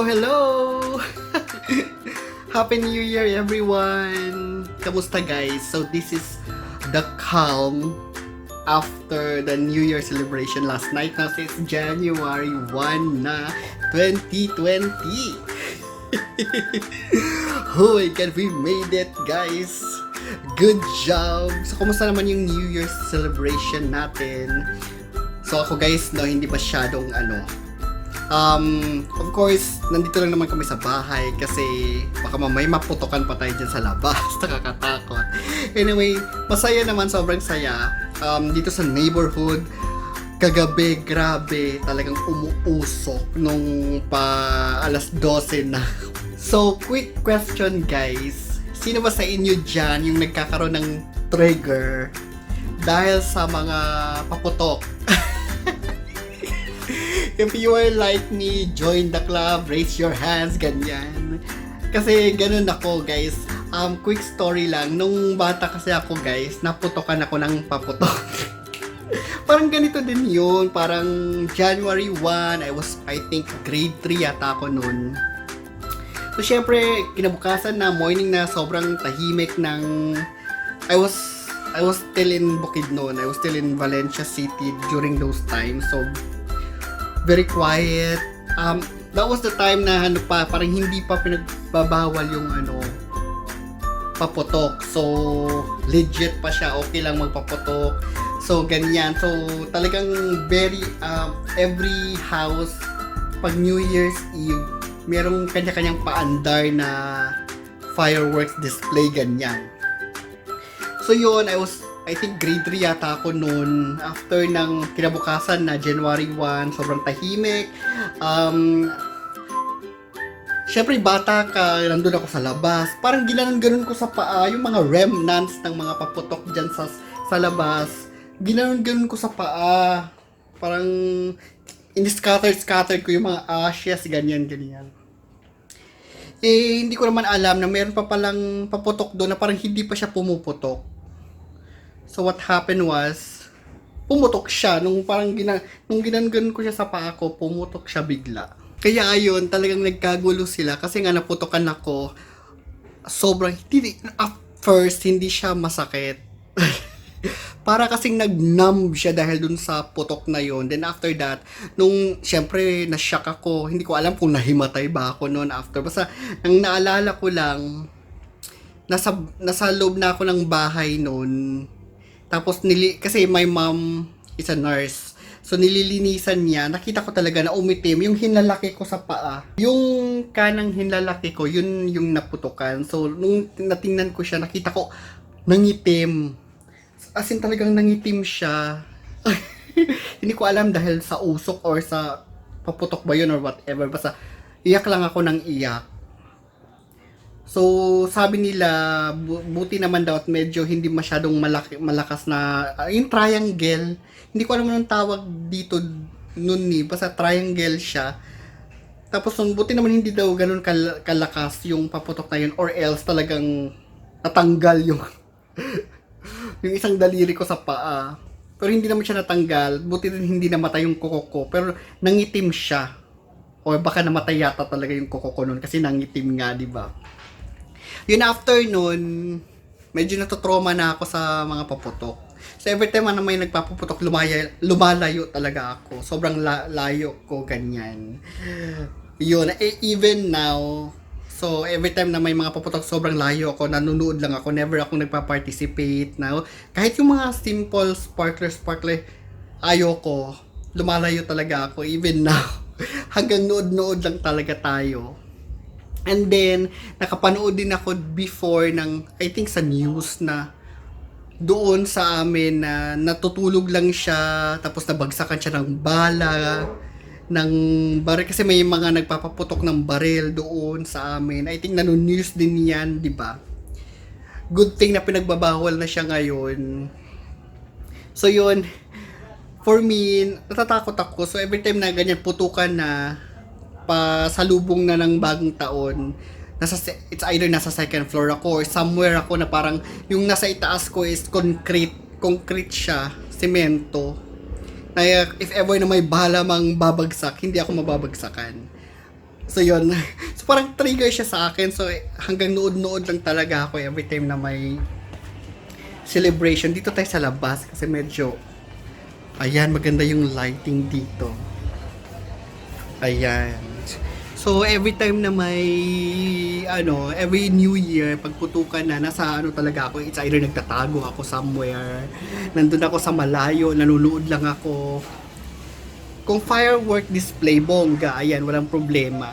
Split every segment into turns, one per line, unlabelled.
Hello! Happy New Year, everyone! Kamusta, guys? So, this is the calm after the New Year celebration last night. Now, since January 1 na 2020. Oh my God, we made it, guys! Good job! So, kumusta naman yung New Year celebration natin? So, ako, guys, no, hindi masyadong of course, nandito lang naman kami sa bahay kasi baka mamay maputokan pa tayo dyan sa labas. Nakakatakot. Anyway, masaya naman, sobrang saya. Dito sa neighborhood, kagabi, grabe, talagang umuusok nung pa alas 12 na. So, quick question, guys. Sino ba sa inyo dyan yung nagkakaroon ng trigger dahil sa mga paputok? If you are like me, join the club, raise your hands, ganyan. Kasi ganun ako, guys. Quick story lang. Nung bata kasi ako, guys, naputokan ako ng paputok. Parang ganito din yun. Parang January 1, I think, grade 3 yata ako nun. So, syempre, kinabukasan na, morning na, sobrang tahimik ng... I was still in Bukidnon. I was still in Valencia City during those times. So, very quiet. That was the time na parang hindi pa pinagbabawal yung paputok. So, legit pa siya. Okay lang magpaputok. So, ganyan. So, talagang very, every house, pag New Year's Eve, merong kanya-kanyang paandar na fireworks display, ganyan. So, yun, I think grade 3 yata ako noon. After ng kinabukasan na January 1, sobrang tahimik. Syempre bata ka, nandun ako sa labas. Parang ginanon-ganon ko sa paa, yung mga remnants ng mga paputok dyan sa labas. Ginanon-ganon ko sa paa. Parang in-scatter ko yung mga ashes, ganyan. Hindi ko naman alam na meron pa palang paputok doon na parang hindi pa siya pumuputok. So what happened was, pumutok siya. Nung ginanggan ko siya sa paa ko, pumutok siya bigla. Kaya ayun, talagang nagkagulo sila kasi nga naputokan ako. Sobrang, at first, hindi siya masakit. Para kasing nag-numb siya dahil dun sa putok na yon. Then after that, nung syempre na-shock ako, hindi ko alam kung nahimatay ba ako noon after. Basta, nang naalala ko lang, nasa loob na ako ng bahay noon. Tapos, kasi my mom is a nurse. So, nililinisan niya. Nakita ko talaga na umitim. Yung hinlalaki ko sa paa. Yung kanang hinlalaki ko, yun yung naputukan. So, nung natingnan ko siya, nakita ko, nangitim. As in, talagang nangitim siya. Hindi ko alam dahil sa usok or sa paputok ba yun or whatever. Basta, iyak lang ako ng iyak. So, sabi nila, buti naman daw at medyo hindi masyadong malakas na, yung triangle, hindi ko alam anong tawag dito nun basta triangle siya. Tapos, buti naman hindi daw ganun kalakas yung paputok na yun, or else talagang natanggal yung, yung isang daliri ko sa paa. Pero hindi naman siya natanggal, buti din hindi namatay yung kuko ko, pero nangitim siya. O baka namatay yata talaga yung kuko ko nun kasi nangitim nga, di ba? Yun after nun, medyo natutrauma na ako sa mga paputok. So every time na may nagpapuputok, lumalayo talaga ako. Sobrang layo ko, ganyan. Yun, even now, so every time na may mga paputok, sobrang layo ako, nanonood lang ako, never ako nagpa-participate na. Kahit yung mga simple sparkler, ayoko, lumalayo talaga ako, even now. Hanggang nood-nood lang talaga tayo. And then, nakapanood din ako before ng, I think sa news na doon sa amin na natutulog lang siya, tapos nabagsakan siya ng bala, ng baril, kasi may mga nagpapaputok ng baril doon sa amin. I think nano-news din yan, di ba? Good thing na pinagbabawal na siya ngayon. So yun, for me, natatakot ako. So every time na ganyan putukan na, pasalubong na ng bagong taon, it's either nasa second floor ako or somewhere ako na parang yung nasa itaas ko is concrete siya, semento, na if ever na may bala mang babagsak, hindi ako mababagsakan. So yun. So parang trigger siya sa akin. So hanggang nood-nood lang talaga ako every time na may celebration. Dito tayo sa labas kasi medyo, ayan, maganda yung lighting dito. Ayan. So every time na may every New Year, pagputukan na, nasa talaga ako, it's either nagtatago ako somewhere, nandun ako sa malayo, nanunood lang ako. Kung firework display, bongga, ayan, walang problema.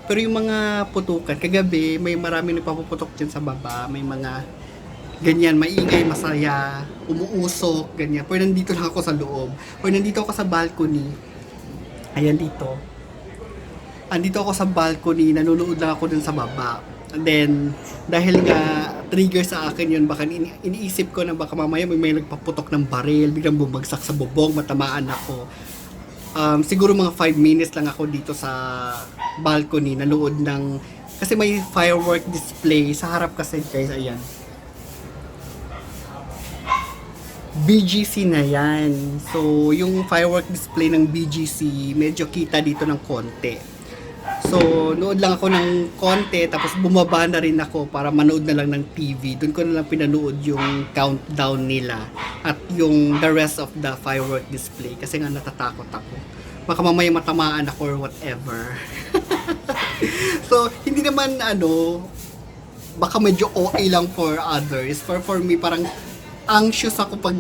Pero yung mga putukan, kagabi, may maraming nagpapuputok dyan sa baba, may mga ganyan, maingay, masaya, umuusok, ganyan. Pero nandito lang ako sa loob. O nandito ako sa balcony. Ayan dito. Andito ako sa balcony, nanonood lang ako dun sa baba. And then, dahil nga trigger sa akin yun, baka iniisip ko na baka mamaya may nagpaputok ng baril, biglang bumagsak sa bubong, matamaan ako. Siguro mga 5 minutes lang ako dito sa balcony, nanood ng, kasi may firework display sa harap kasi guys, ayan. BGC na yan. So, yung firework display ng BGC, medyo kita dito ng konti. So, nood lang ako ng konti, tapos bumaba na rin ako para manood na lang ng TV. Doon ko na lang pinanood yung countdown nila at yung the rest of the firework display. Kasi nga natatakot ako. Baka mamaya matamaan ako or whatever. So, hindi naman baka medyo okay lang for others. For me, parang anxious ako pag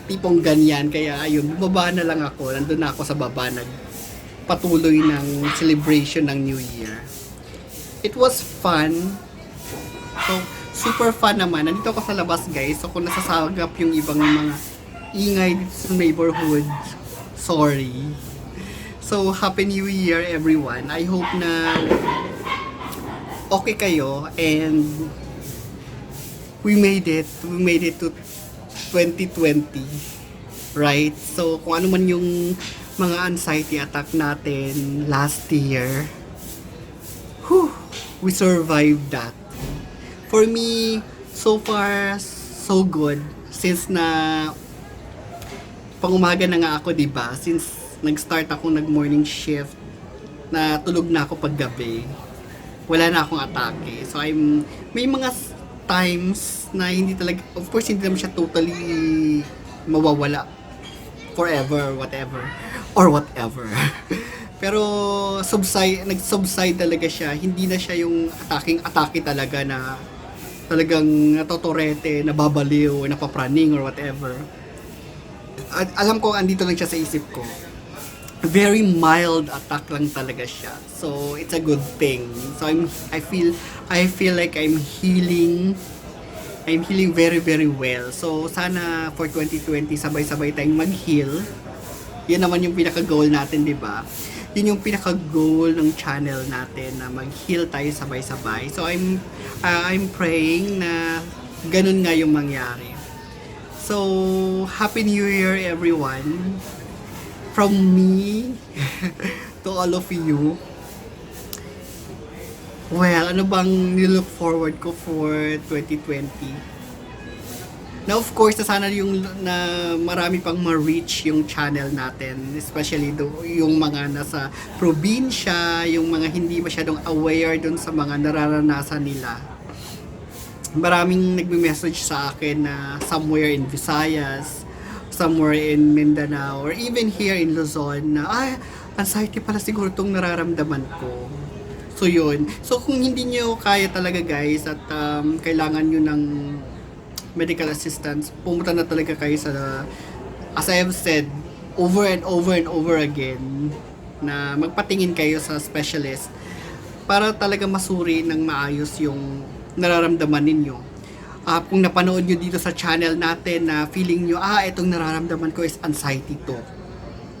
tipong ganyan. Kaya ayun, bumaba na lang ako. Nandun na ako sa baba, patuloy ng celebration ng New Year. It was fun. So, super fun naman. Nandito ako sa labas, guys. So, kung nasasagap yung ibang mga ingay dito sa neighborhood, sorry. So, Happy New Year, everyone. I hope na okay kayo and we made it. We made it to 2020. Right? So, kung ano man yung mga anxiety attack natin last year, we survived that. For me, so far, so good. Since na pang-umaga na nga ako, diba? Since nag-start ako nag-morning shift, na tulog na ako pag-gabi, wala na akong atake. So, may mga times na hindi talaga, of course, hindi naman siya totally mawawala forever, whatever. Pero nag-subside talaga siya. Hindi na siya yung atake talaga na talagang natotorete, nababaliw, napapraning or whatever. At alam ko andito lang siya sa isip ko. Very mild attack lang talaga siya. So it's a good thing. So I feel like I'm healing very very well. So sana for 2020 sabay-sabay tayong mag-heal. Yun naman yung pinaka-goal natin, di ba? Yun yung pinaka-goal ng channel natin na mag-heal tayo sabay-sabay. So I'm praying na ganun nga yung mangyari. So Happy New Year everyone. From me to all of you. Well, ano bang nilook forward ko for 2020? Now, of course, sana yung na marami pang ma-reach yung channel natin, especially yung mga nasa probinsya, yung mga hindi masyadong aware dun sa mga nararanasan nila. Maraming nagme-message sa akin na somewhere in Visayas, somewhere in Mindanao, or even here in Luzon na, anxiety pala siguro itong nararamdaman ko. So, yun. So, kung hindi nyo kaya talaga guys at kailangan nyo ng medical assistance, pumunta na talaga kayo sa, as I have said, over and over again, na magpatingin kayo sa specialist para talaga masuri ng maayos yung nararamdaman ninyo. Kung napanood nyo dito sa channel natin na feeling nyo, itong nararamdaman ko is anxiety to.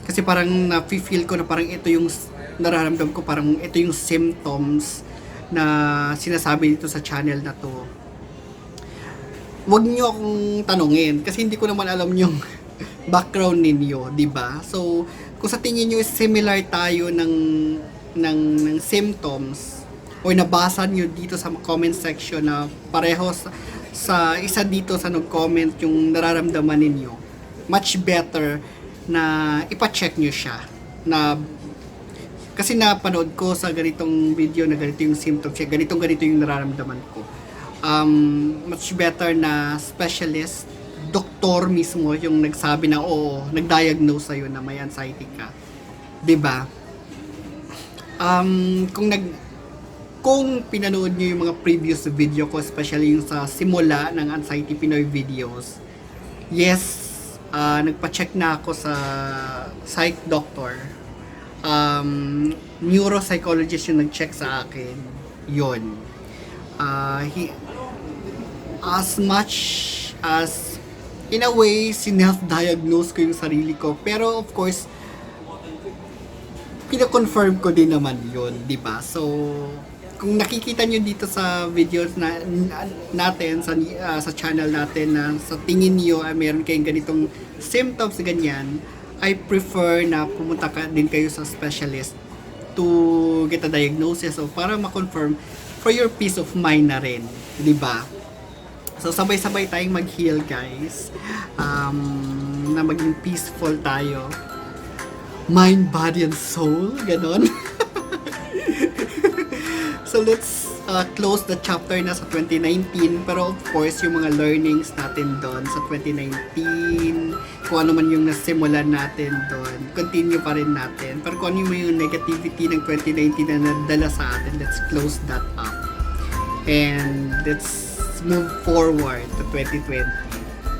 Kasi parang na-feel ko na parang ito yung nararamdaman ko, parang ito yung symptoms na sinasabi dito sa channel na to. Huwag nyo akong tanungin kasi hindi ko naman alam yung background ninyo, di ba? So, kung sa tingin nyo is similar tayo ng symptoms o nabasa nyo dito sa comment section na pareho sa isa dito sa nag-comment yung nararamdaman ninyo, much better na ipa-check nyo siya na kasi napanood ko sa ganitong video na ganito yung symptoms siya, ganito yung nararamdaman ko. Much better na specialist, doktor mismo yung nagsabi na oo, nag-diagnose sa'yo na may anxiety ka. 'Di ba? Kung pinanood nyo yung mga previous video ko, especially yung sa simula ng Anxiety Pinoy videos, yes, nagpa-check na ako sa psych doctor. Neuropsychologist yung nag-check sa akin. Yun. As much as, in a way, sinelf-diagnose ko yung sarili ko. Pero of course, pina-confirm ko din naman yun, di ba? So, kung nakikita nyo dito sa videos natin, sa channel natin, na sa tingin nyo ay meron kayong ganitong symptoms, ganyan, I prefer na pumunta din kayo sa specialist to get a diagnosis o para ma-confirm for your peace of mind na rin, di ba? So, sabay-sabay tayong mag-heal, guys. Na maging peaceful tayo. Mind, body, and soul. Ganon. So, let's close the chapter na sa 2019. Pero, of course, yung mga learnings natin doon sa 2019, kung ano man yung nasimulan natin doon, continue pa rin natin. Pero kung ano yung negativity ng 2019 na nadala sa atin, let's close that up. And let's move forward to 2020.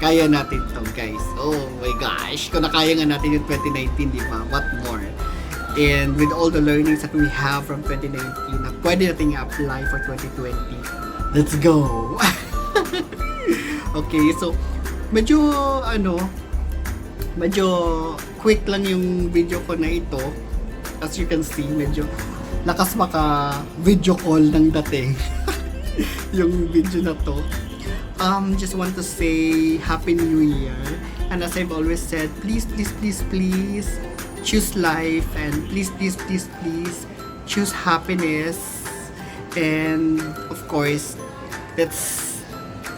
Kaya natin to, guys. Oh my gosh. Kung nakaya nga natin yung 2019, di ba? What more? And with all the learnings that we have from 2019 na pwede natin i-apply for 2020. Let's go! Okay, so medyo quick lang yung video ko na ito. As you can see, medyo lakas maka video call ng dating. Yung video na to. Just want to say Happy New Year. And as I've always said, please choose life, and please choose happiness. And of course, let's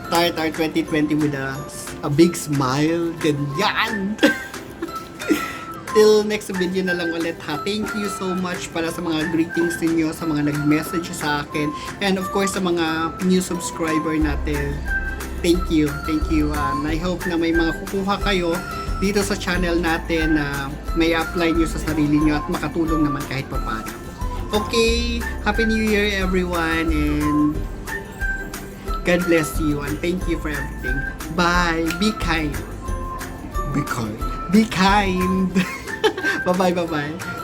start our 2020 with a big smile. Ganyan! Till next video na lang ulit, ha. Thank you so much para sa mga greetings ninyo, sa mga nag-message sa akin, and of course sa mga new subscriber natin. Thank you. I hope na may mga kukuha kayo dito sa channel natin na may apply nyo sa sarili nyo at makatulong naman kahit paano. Okay, Happy New Year everyone, and God bless you, and thank you for everything. Bye. Be kind. Be kind. Bye-bye.